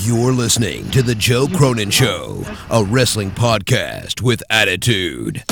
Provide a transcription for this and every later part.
You're listening to The Joe Cronin Show, a wrestling podcast with attitude.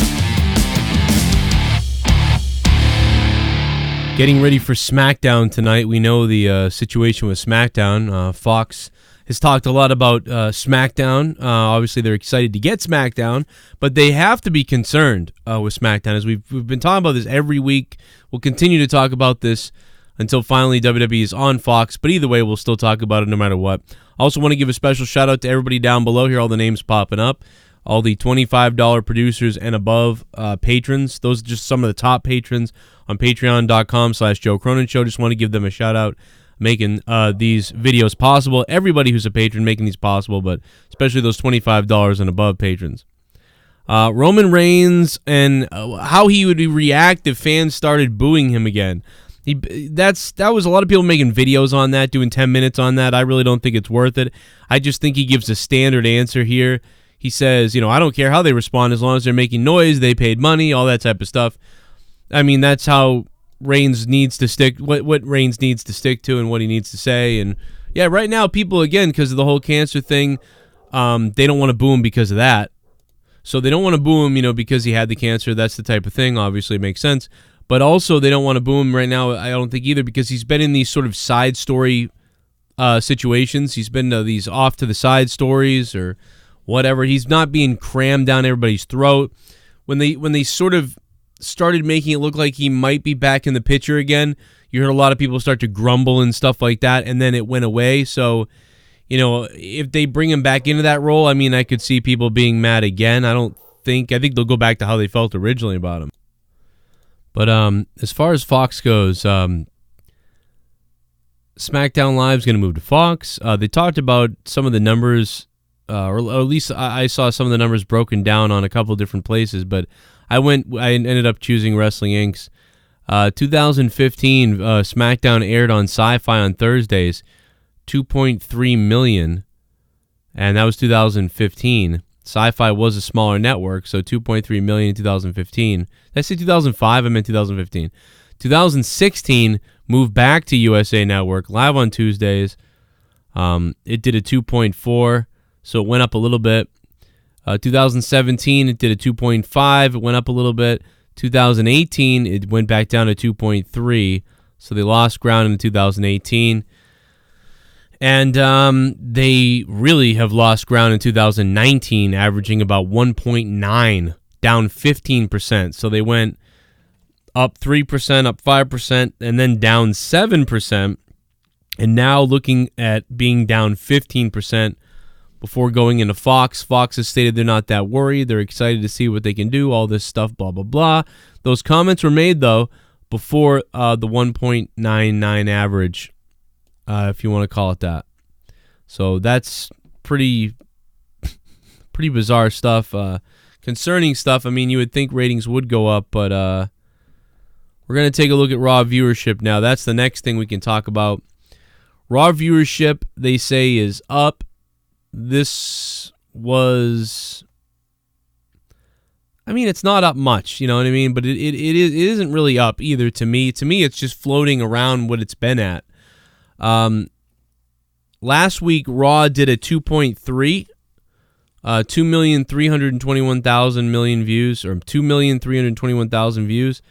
Getting ready for Smackdown tonight. We know the situation with Smackdown. Fox has talked a lot about Smackdown. Obviously, they're excited to get Smackdown, but they have to be concerned with Smackdown. As we've been talking about this every week. We'll continue to talk about this until finally WWE is on Fox, but either way, we'll still talk about it no matter what. I also want to give a special shout out to everybody down below here, all the names popping up, all the $25 producers and above patrons. Those are just some of the top patrons on patreon.com/Joe Cronin Show. Just want to give them a shout out, making these videos possible. Everybody who's a patron making these possible, but especially those $25 and above patrons. Roman Reigns and how he would react if fans started booing him again. That was a lot of people making videos on that, doing 10 minutes on that. I really don't think it's worth it. I just think he gives a standard answer here. He says, I don't care how they respond as long as they're making noise, they paid money, all that type of stuff. I mean, that's how Reigns needs to stick, what Reigns needs to stick to and what he needs to say. And yeah, right now people, again, because of the whole cancer thing, they don't want to boo him because of that. So they don't want to boo him, because he had the cancer. That's the type of thing. Obviously, it makes sense. But also, they don't want to boo him right now, I don't think either, because he's been in these sort of side story situations. He's been these off to the side stories or whatever. He's not being crammed down everybody's throat. When they sort of started making it look like he might be back in the picture again, you heard a lot of people start to grumble and stuff like that, and then it went away. So, if they bring him back into that role, I mean, I could see people being mad again. I think they'll go back to how they felt originally about him. But as far as Fox goes, SmackDown Live is going to move to Fox. They talked about some of the numbers, or at least I saw some of the numbers broken down on a couple of different places, but I ended up choosing Wrestling Inc.'s. 2015, SmackDown aired on Sci-Fi on Thursdays, 2.3 million, and that was 2015. Sci-Fi was a smaller network, so 2.3 million in 2015. Did I say 2005? I meant 2015. 2016 moved back to USA Network, live on Tuesdays. It did a 2.4, so it went up a little bit. 2017, it did a 2.5. It went up a little bit. 2018, it went back down to 2.3, so they lost ground in 2018. And they really have lost ground in 2019, averaging about 1.9, down 15%. So they went up 3%, up 5%, and then down 7%. And now looking at being down 15% before going into Fox. Fox has stated they're not that worried. They're excited to see what they can do, all this stuff, blah, blah, blah. Those comments were made, though, before the 1.99 average, if you want to call it that. So that's pretty bizarre stuff, concerning stuff. I mean, you would think ratings would go up, but we're going to take a look at Raw viewership now. That's the next thing we can talk about. Raw viewership, they say, is up. This was... I mean, it's not up much, you know what I mean? But it isn't really up either to me. To me, it's just floating around what it's been at. Last week, Raw did a 2.3, 2,321,000 million views, or 2,321,000 views.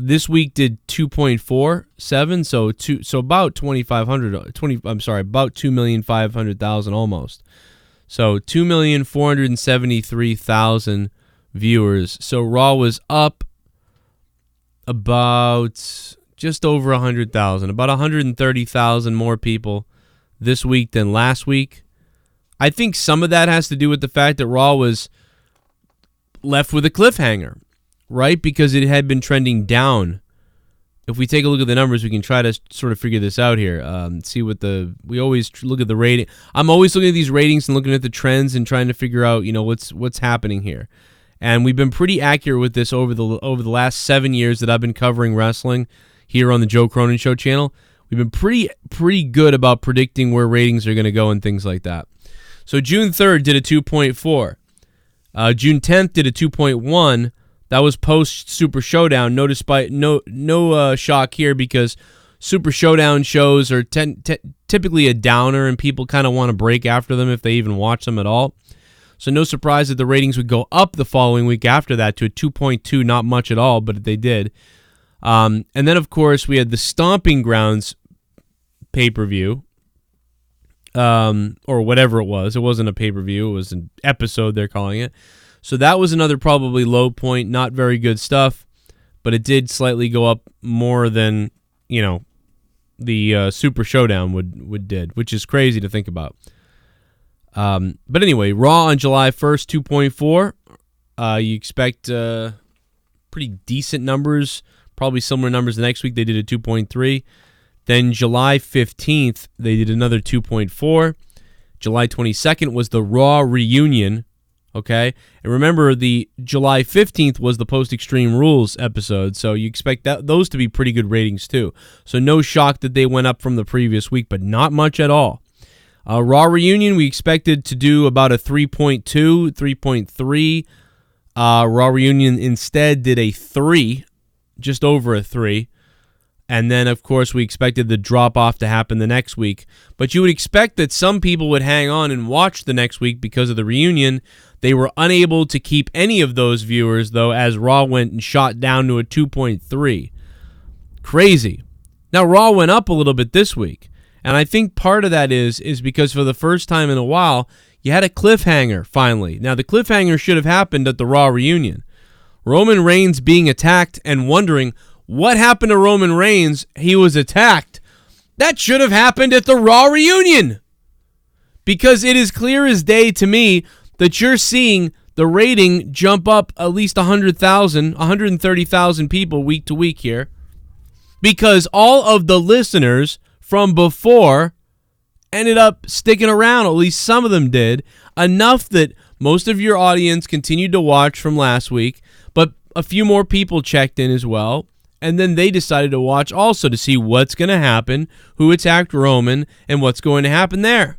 This week did 2.47, so about 2,500, about 2,500,000 almost. So 2,473,000 viewers. So Raw was up about just over 100,000, about 130,000 more people this week than last week. I think some of that has to do with the fact that Raw was left with a cliffhanger, right? Because it had been trending down. If we take a look at the numbers, we can try to sort of figure this out here. See what we always look at the rating. I'm always looking at these ratings and looking at the trends and trying to figure out, what's happening here. And we've been pretty accurate with this over the last 7 years that I've been covering wrestling here on the Joe Cronin Show channel. We've been pretty good about predicting where ratings are going to go and things like that. So June 3rd did a 2.4. June 10th did a 2.1. That was post Super Showdown. No shock here because Super Showdown shows are typically a downer, and people kind of want to break after them if they even watch them at all. So no surprise that the ratings would go up the following week after that to a 2.2, not much at all, but they did. And then, of course, we had the Stomping Grounds pay-per-view, or whatever it was. It wasn't a pay-per-view. It was an episode, they're calling it. So that was another probably low point, not very good stuff, but it did slightly go up more than, you know, the Super Showdown would did, which is crazy to think about. But anyway, Raw on July 1st, 2.4. You expect pretty decent numbers, probably similar numbers the next week. They did a 2.3. Then July 15th, they did another 2.4. July 22nd was the Raw reunion, okay? And remember, the July 15th was the Post-Extreme Rules episode, so you expect those to be pretty good ratings too. So no shock that they went up from the previous week, but not much at all. Raw reunion, we expected to do about a 3.2, 3.3. Raw reunion instead did a 3, just over a 3. And then, of course, we expected the drop-off to happen the next week. But you would expect that some people would hang on and watch the next week because of the reunion. They were unable to keep any of those viewers, though, as Raw went and shot down to a 2.3. Crazy. Now, Raw went up a little bit this week. And I think part of that is because for the first time in a while, you had a cliffhanger, finally. Now, the cliffhanger should have happened at the Raw reunion. Roman Reigns being attacked and wondering, what happened to Roman Reigns? He was attacked. That should have happened at the Raw reunion. Because it is clear as day to me that you're seeing the rating jump up at least 100,000, 130,000 people week to week here. Because all of the listeners from before ended up sticking around, at least some of them did, enough that most of your audience continued to watch from last week, but a few more people checked in as well, and then they decided to watch also to see what's going to happen, who attacked Roman, and what's going to happen there.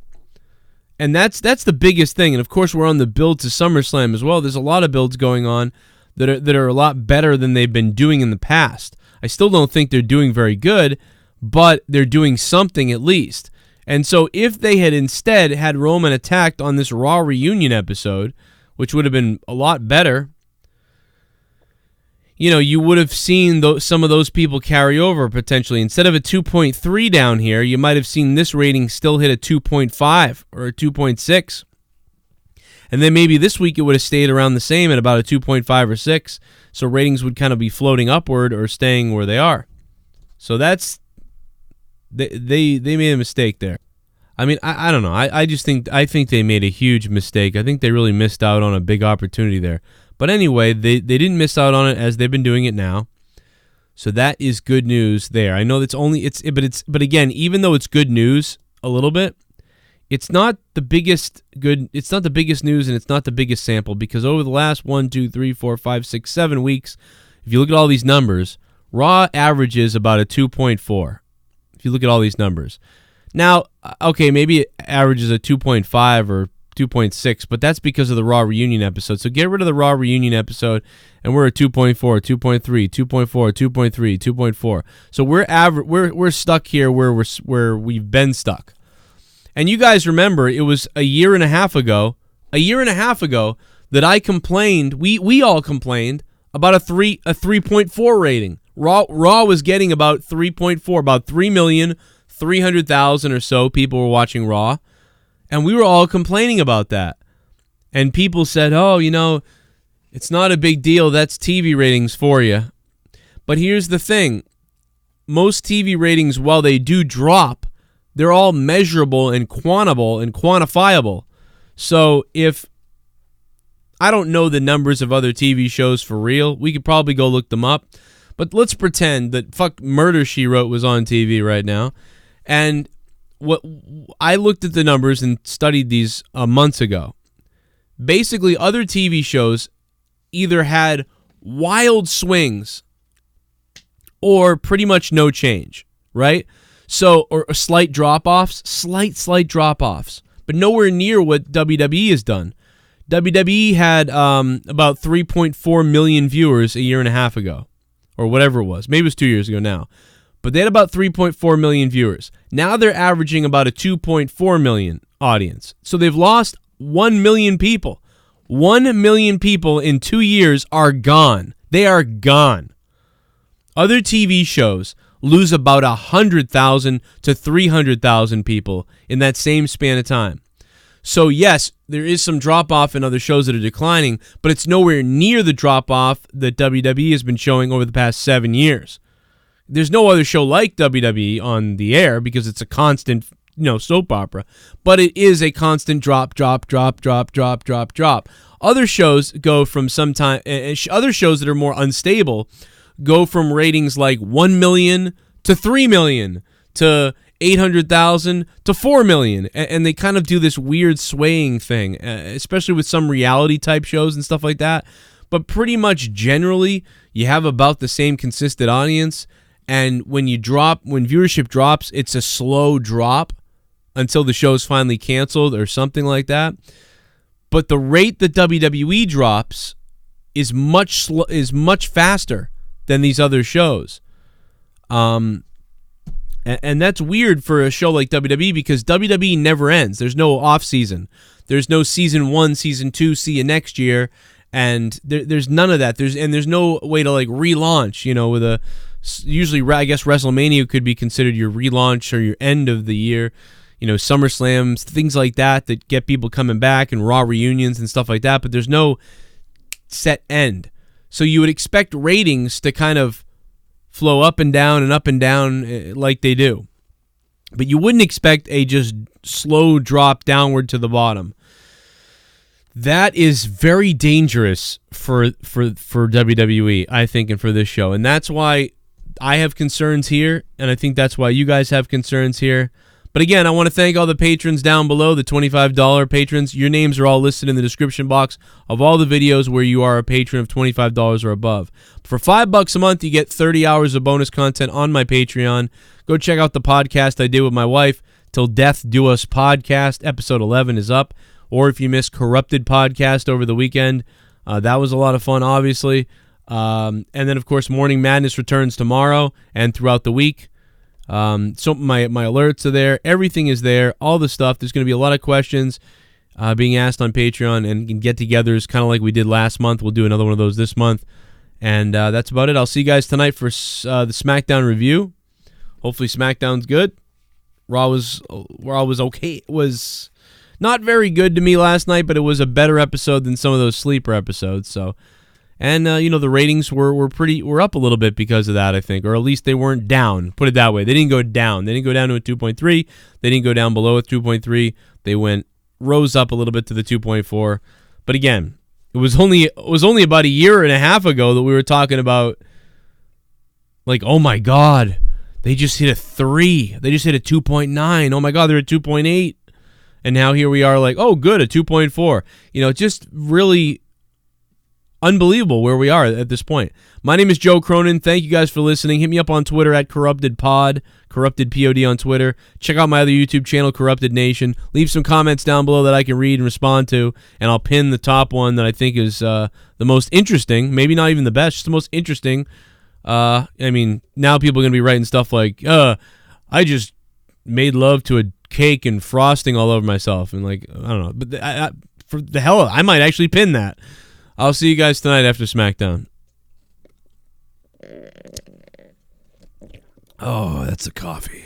And that's the biggest thing, and of course we're on the build to SummerSlam as well. There's a lot of builds going on that are a lot better than they've been doing in the past. I still don't think they're doing very good, but they're doing something at least. And so if they had instead had Roman attacked on this Raw reunion episode, which would have been a lot better, you know, you would have seen some of those people carry over potentially. Instead of a 2.3 down here, you might have seen this rating still hit a 2.5 or a 2.6. And then maybe this week it would have stayed around the same at about a 2.5 or 6. So ratings would kind of be floating upward or staying where they are. So that's... They made a mistake there. I mean, I don't know. I think they made a huge mistake. I think they really missed out on a big opportunity there. But anyway, they didn't miss out on it as they've been doing it now. So that is good news there. I know but again, even though it's good news a little bit, it's not the biggest news, and it's not the biggest sample, because over the last 1, 2, 3, 4, 5, 6, 7 weeks, if you look at all these numbers, Raw averages about a 2.4. If you look at all these numbers. Now, okay, maybe it averages a 2.5 or 2.6, but that's because of the Raw reunion episode. So get rid of the Raw reunion episode, and we're at 2.4, 2.3, 2.4, 2.3, 2.4. So we're stuck here where we've been stuck. And you guys remember, it was a year and a half ago that I complained, we all complained about a 3.4 rating. Raw was getting about 3.4, about 3,300,000 or so people were watching Raw, and we were all complaining about that. And people said, oh, you know, it's not a big deal. That's TV ratings for you. But here's the thing. Most TV ratings, while they do drop, they're all measurable and quantifiable. So if I don't know the numbers of other TV shows for real, we could probably go look them up. But let's pretend that Murder, She Wrote was on TV right now. And what I looked at the numbers and studied these months ago. Basically, other TV shows either had wild swings or pretty much no change, right? So, or slight drop-offs, slight drop-offs, but nowhere near what WWE has done. WWE had about 3.4 million viewers a year and a half ago, or whatever it was. Maybe it was 2 years ago now. but they had about 3.4 million viewers. Now they're averaging about a 2.4 million audience. So they've lost 1 million people. 1 million people in 2 years are gone. They are gone. Other TV shows lose about 100,000 to 300,000 people in that same span of time. So yes, there is some drop-off in other shows that are declining, but it's nowhere near the drop-off that WWE has been showing over the past 7 years. There's no other show like WWE on the air because it's a constant, soap opera. But it is a constant drop. Other shows go from other shows that are more unstable go from ratings like 1 million to 3 million to 800,000 to 4 million. And they kind of do this weird swaying thing, especially with some reality type shows and stuff like that. But pretty much generally, you have about the same consistent audience. And when viewership drops, it's a slow drop until the show's finally canceled or something like that. But the rate that WWE drops is much faster than these other shows. And that's weird for a show like WWE because WWE never ends. There's no off season. There's no season 1, season 2, see you next year. And there's none of that. There's no way to like relaunch, with a usually I guess WrestleMania could be considered your relaunch or your end of the year. SummerSlams, things like that get people coming back and Raw reunions and stuff like that, but there's no set end. So you would expect ratings to kind of flow up and down like they do. But you wouldn't expect a just slow drop downward to the bottom. That is very dangerous for WWE, I think, and for this show. And that's why I have concerns here, and I think that's why you guys have concerns here. But again, I want to thank all the patrons down below, the $25 patrons. Your names are all listed in the description box of all the videos where you are a patron of $25 or above. For $5 a month, you get 30 hours of bonus content on my Patreon. Go check out the podcast I did with my wife, Till Death Do Us Podcast. Episode 11 is up. Or if you missed Corrupted Podcast over the weekend, that was a lot of fun, obviously. And then, of course, Morning Madness returns tomorrow and throughout the week. So my alerts are there. Everything is there. All the stuff. There's going to be a lot of questions being asked on Patreon and get-togethers, kind of like we did last month. We'll do another one of those this month. And that's about it. I'll see you guys tonight for the SmackDown review. Hopefully SmackDown's good. Raw was okay. It was not very good to me last night, but it was a better episode than some of those sleeper episodes. So, and the ratings were up a little bit because of that, I think, or at least they weren't down. Put it that way. They didn't go down. They didn't go down to a 2.3. They didn't go down below a 2.3. They rose up a little bit to the 2.4. But again, it was only about a year and a half ago that we were talking about, like, oh my God, they just hit a 3. They just hit a 2.9. Oh my God, they're at 2.8. And now here we are like, oh, good, a 2.4. Just really unbelievable where we are at this point. My name is Joe Cronin. Thank you guys for listening. Hit me up on Twitter at CorruptedPod, CorruptedPod on Twitter. Check out my other YouTube channel, Corrupted Nation. Leave some comments down below that I can read and respond to, and I'll pin the top one that I think is the most interesting. Maybe not even the best, just the most interesting. Now people are going to be writing stuff like, I just made love to a cake and frosting all over myself, and like, I don't know, but for the hell of it, I might actually pin that. I'll see you guys tonight after SmackDown. Oh, that's a coffee.